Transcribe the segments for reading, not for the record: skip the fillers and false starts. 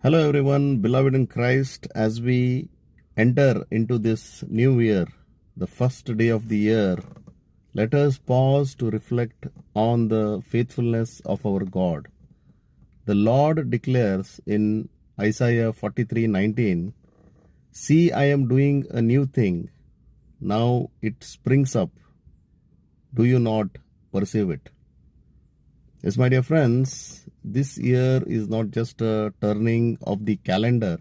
Hello, everyone, beloved in Christ. As we enter into this new year, the first day of the year, let us pause to reflect on the faithfulness of our God. The Lord declares in Isaiah 43:19, "See, I am doing a new thing. Now it springs up. Do you not perceive it?" Yes, my dear friends, this year is not just a turning of the calendar,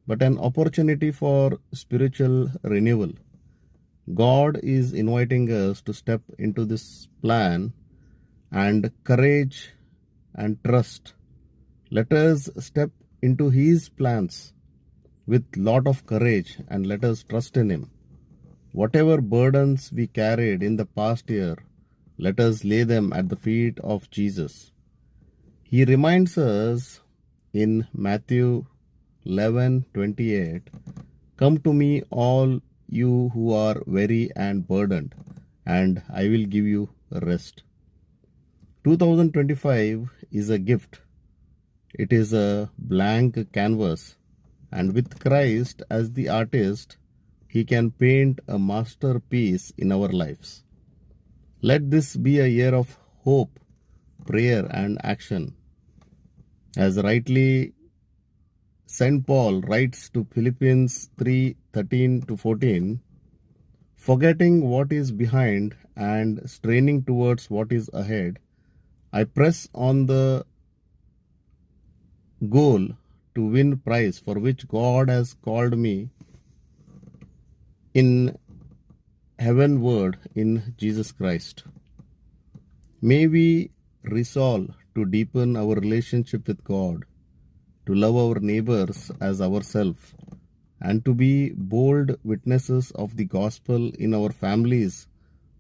but an opportunity for spiritual renewal. God is inviting us to step into this plan and courage and trust. Let us step into His plans with lot of courage and let us trust in Him. Whatever burdens we carried in the past year, let us lay them at the feet of Jesus. He reminds us in Matthew 11:28, "Come to me, all you who are weary and burdened, and I will give you rest." 2025 is a gift. It is a blank canvas, and with Christ as the artist, He can paint a masterpiece in our lives. Let this be a year of hope, prayer, and action. As rightly St. Paul writes to Philippians 3:13 to 14, "Forgetting what is behind and straining towards what is ahead, I press on the goal to win prize for which God has called me in heavenward in Jesus Christ." May we resolve to deepen our relationship with God, to love our neighbors as ourselves, and to be bold witnesses of the gospel in our families,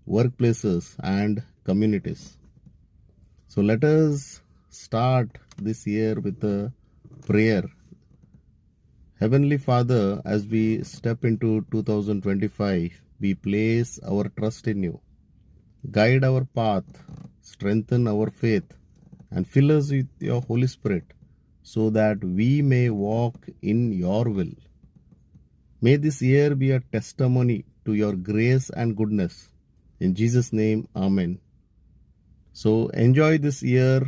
workplaces, and communities. So let us start this year with a prayer. Heavenly Father, as we step into 2025, we place our trust in you. Guide our path, strengthen our faith, and fill us with your Holy Spirit so that we may walk in your will. May this year be a testimony to your grace and goodness. In Jesus' name, Amen. So enjoy this year.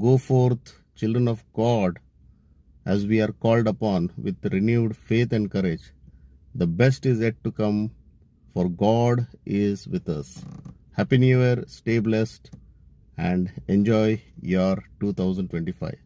Go forth, children of God, as we are called upon with renewed faith and courage. The best is yet to come, for God is with us. Happy New Year, stay blessed, and enjoy your 2025.